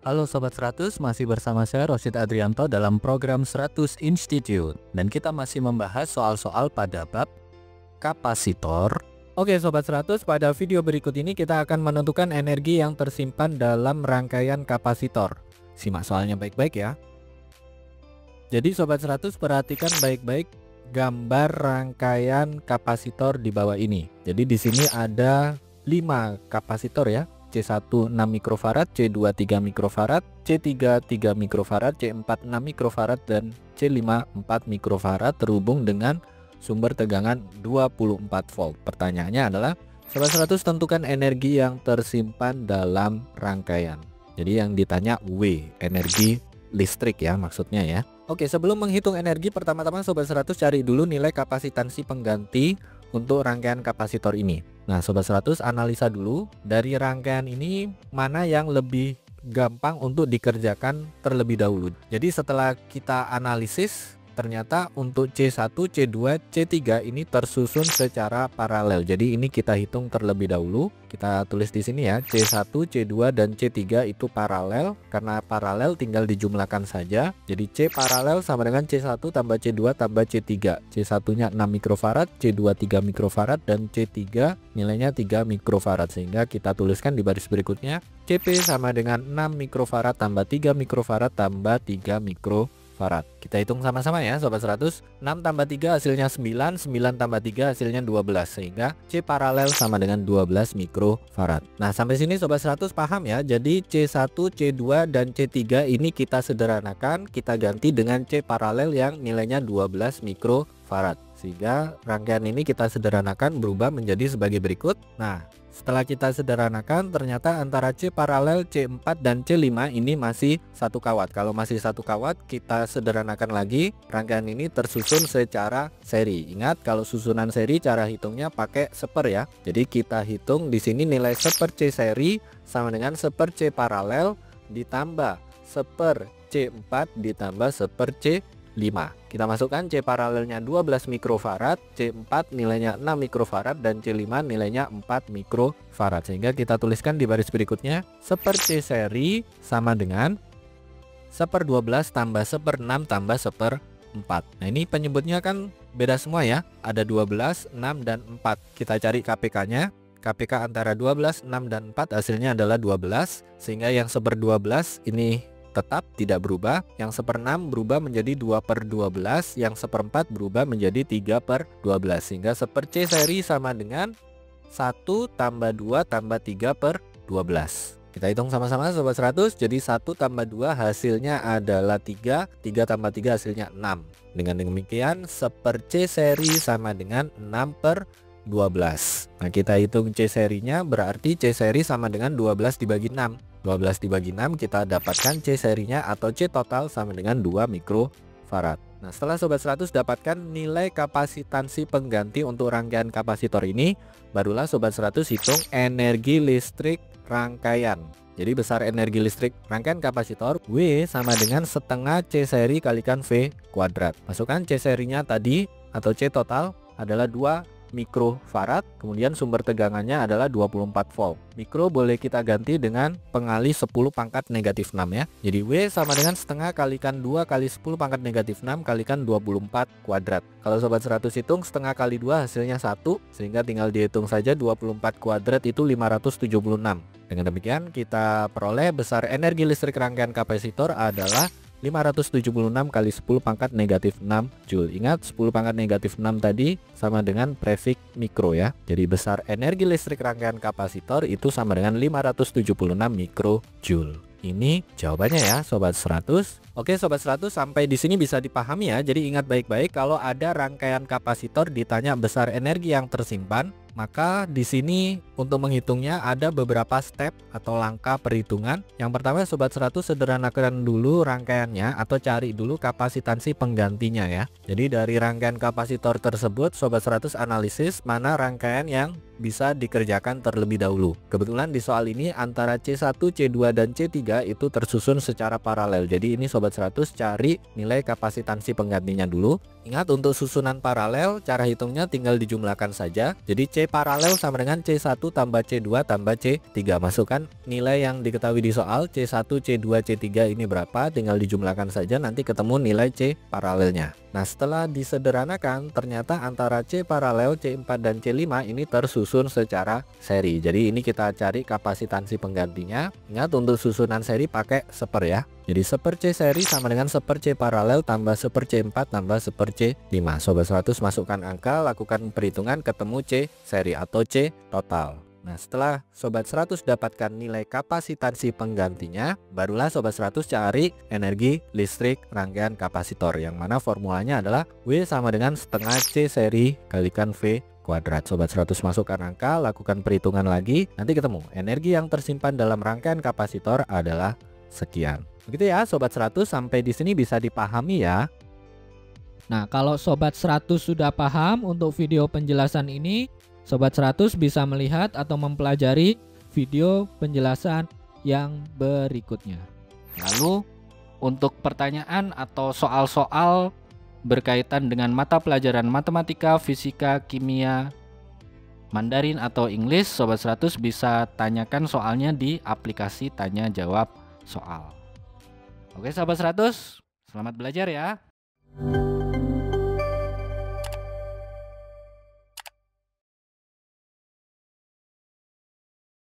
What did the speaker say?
Halo Sobat 100, masih bersama saya Rosid Adrianto dalam program 100 Institute. Dan kita masih membahas soal-soal pada bab kapasitor. Oke Sobat 100, pada video berikut ini kita akan menentukan energi yang tersimpan dalam rangkaian kapasitor. Simak soalnya baik-baik ya. Jadi Sobat 100 perhatikan baik-baik gambar rangkaian kapasitor di bawah ini. Jadi di sini ada 5 kapasitor ya. C1 6 mikrofarad, C2 3 mikrofarad, C3 3 mikrofarad, C4 6 mikrofarad, dan C5 4 mikrofarad terhubung dengan sumber tegangan 24 volt. Pertanyaannya adalah, Sobat 100 tentukan energi yang tersimpan dalam rangkaian. Jadi yang ditanya W, energi listrik ya maksudnya ya. Oke, sebelum menghitung energi, pertama-tama Sobat 100 cari dulu nilai kapasitansi pengganti untuk rangkaian kapasitor ini. Nah Sobat 100 analisa dulu dari rangkaian ini mana yang lebih gampang untuk dikerjakan terlebih dahulu. Jadi setelah kita analisis, ternyata untuk C1, C2, C3 ini tersusun secara paralel. Jadi ini kita hitung terlebih dahulu. Kita tulis di sini ya, C1, C2 dan C3 itu paralel. Karena paralel tinggal dijumlahkan saja. Jadi C paralel sama dengan C1 tambah C2 tambah C3. C1-nya 6 mikrofarad, C2 3 mikrofarad, dan C3 nilainya 3 mikrofarad. Sehingga kita tuliskan di baris berikutnya, CP sama dengan 6 mikrofarad tambah 3 mikrofarad tambah 3 mikrofarad. Kita hitung sama-sama ya Sobat 100. 6 tambah 3 hasilnya 9, 9 tambah 3 hasilnya 12, sehingga C paralel sama dengan 12 mikrofarad. Nah sampai sini Sobat 100 paham ya. Jadi C1, C2 dan C3 ini kita sederhanakan, kita ganti dengan C paralel yang nilainya 12 mikrofarad, sehingga rangkaian ini kita sederhanakan berubah menjadi sebagai berikut. Nah setelah kita sederhanakan, ternyata antara C paralel, C4 dan C5 ini masih satu kawat. Kalau masih satu kawat, kita sederhanakan lagi. Rangkaian ini tersusun secara seri. Ingat, kalau susunan seri cara hitungnya pakai seper ya. Jadi kita hitung di sini nilai seper C seri sama dengan seper C paralel ditambah seper C4 ditambah seper C5. Kita masukkan C paralelnya 12 mikrofarad, C4 nilainya 6 mikrofarad, dan C5 nilainya 4 mikrofarad. Sehingga kita tuliskan di baris berikutnya, seper C seri sama dengan seper 12 tambah seper 6 tambah seper 4. Nah ini penyebutnya kan beda semua ya. Ada 12, 6, dan 4. Kita cari KPK-nya. KPK antara 12, 6, dan 4 hasilnya adalah 12. Sehingga yang seper 12 ini tetap tidak berubah. Yang seper-6 berubah menjadi 2/12. Yang seperempat berubah menjadi 3/12. Sehingga seper C seri sama dengan 1 tambah 2 tambah 3/12. Kita hitung sama-sama Sobat 100. Jadi 1 tambah 2 hasilnya adalah 3. 3 tambah 3 hasilnya 6. Dengan demikian seper C seri sama dengan 6/12. Nah kita hitung C serinya, berarti C seri sama dengan 12 dibagi 6. 12 dibagi 6 kita dapatkan C serinya atau C total sama dengan 2 mikrofarad. Nah setelah Sobat 100 dapatkan nilai kapasitansi pengganti untuk rangkaian kapasitor ini, barulah Sobat 100 hitung energi listrik rangkaian. Jadi besar energi listrik rangkaian kapasitor W sama dengan setengah C seri kalikan V kuadrat. Masukkan C serinya tadi atau C total adalah 2 mikrofarad, kemudian sumber tegangannya adalah 24 volt. Mikro boleh kita ganti dengan pengali 10 pangkat negatif 6 ya. Jadi W sama dengan setengah kalikan 2 kali 10 pangkat negatif 6 kalikan 24 kuadrat. Kalau Sobat 100 hitung setengah kali 2 hasilnya 1, sehingga tinggal dihitung saja 24 kuadrat itu 576. Dengan demikian kita peroleh besar energi listrik rangkaian kapasitor adalah 576 kali 10 pangkat negatif 6 Joule. Ingat 10 pangkat negatif 6 tadi sama dengan prefix mikro ya. Jadi besar energi listrik rangkaian kapasitor itu sama dengan 576 mikrojoule. Ini jawabannya ya Sobat 100. Oke Sobat 100, sampai di sini bisa dipahami ya. Jadi ingat baik-baik, kalau ada rangkaian kapasitor ditanya besar energi yang tersimpan, maka di sini untuk menghitungnya ada beberapa step atau langkah perhitungan. Yang pertama Sobat 100 sederhanakan dulu rangkaiannya atau cari dulu kapasitansi penggantinya ya. Jadi dari rangkaian kapasitor tersebut Sobat 100 analisis mana rangkaian yang bisa dikerjakan terlebih dahulu. Kebetulan di soal ini antara C1, C2, dan C3 itu tersusun secara paralel. Jadi ini Sobat 100 cari nilai kapasitansi penggantinya dulu. Ingat, untuk susunan paralel cara hitungnya tinggal dijumlahkan saja. Jadi C paralel sama dengan C1 tambah C2 tambah C3. Masukkan nilai yang diketahui di soal, C1, C2, C3 ini berapa, tinggal dijumlahkan saja, nanti ketemu nilai C paralelnya. Nah, setelah disederhanakan ternyata antara C paralel, C4, dan C5 ini tersusun secara seri. Jadi ini kita cari kapasitansi penggantinya. Ingat, untuk susunan seri pakai seper ya. Jadi seper C seri sama dengan seper C paralel tambah seper C4 tambah seper C5. Sobat 100 masukkan angka, lakukan perhitungan, ketemu C seri atau C total. Nah, setelah Sobat 100 dapatkan nilai kapasitansi penggantinya, barulah Sobat 100 cari energi listrik rangkaian kapasitor, yang mana formulanya adalah W sama dengan setengah C seri kalikan V kuadrat. Sobat 100 masukkan angka, lakukan perhitungan lagi, nanti ketemu energi yang tersimpan dalam rangkaian kapasitor adalah sekian. Begitu ya Sobat 100, sampai di sini bisa dipahami ya. Nah, kalau Sobat 100 sudah paham untuk video penjelasan ini, Sobat 100 bisa melihat atau mempelajari video penjelasan yang berikutnya. Lalu, untuk pertanyaan atau soal-soal berkaitan dengan mata pelajaran matematika, fisika, kimia, Mandarin atau English, Sobat 100 bisa tanyakan soalnya di aplikasi tanya jawab soal. Oke Sobat 100, selamat belajar ya.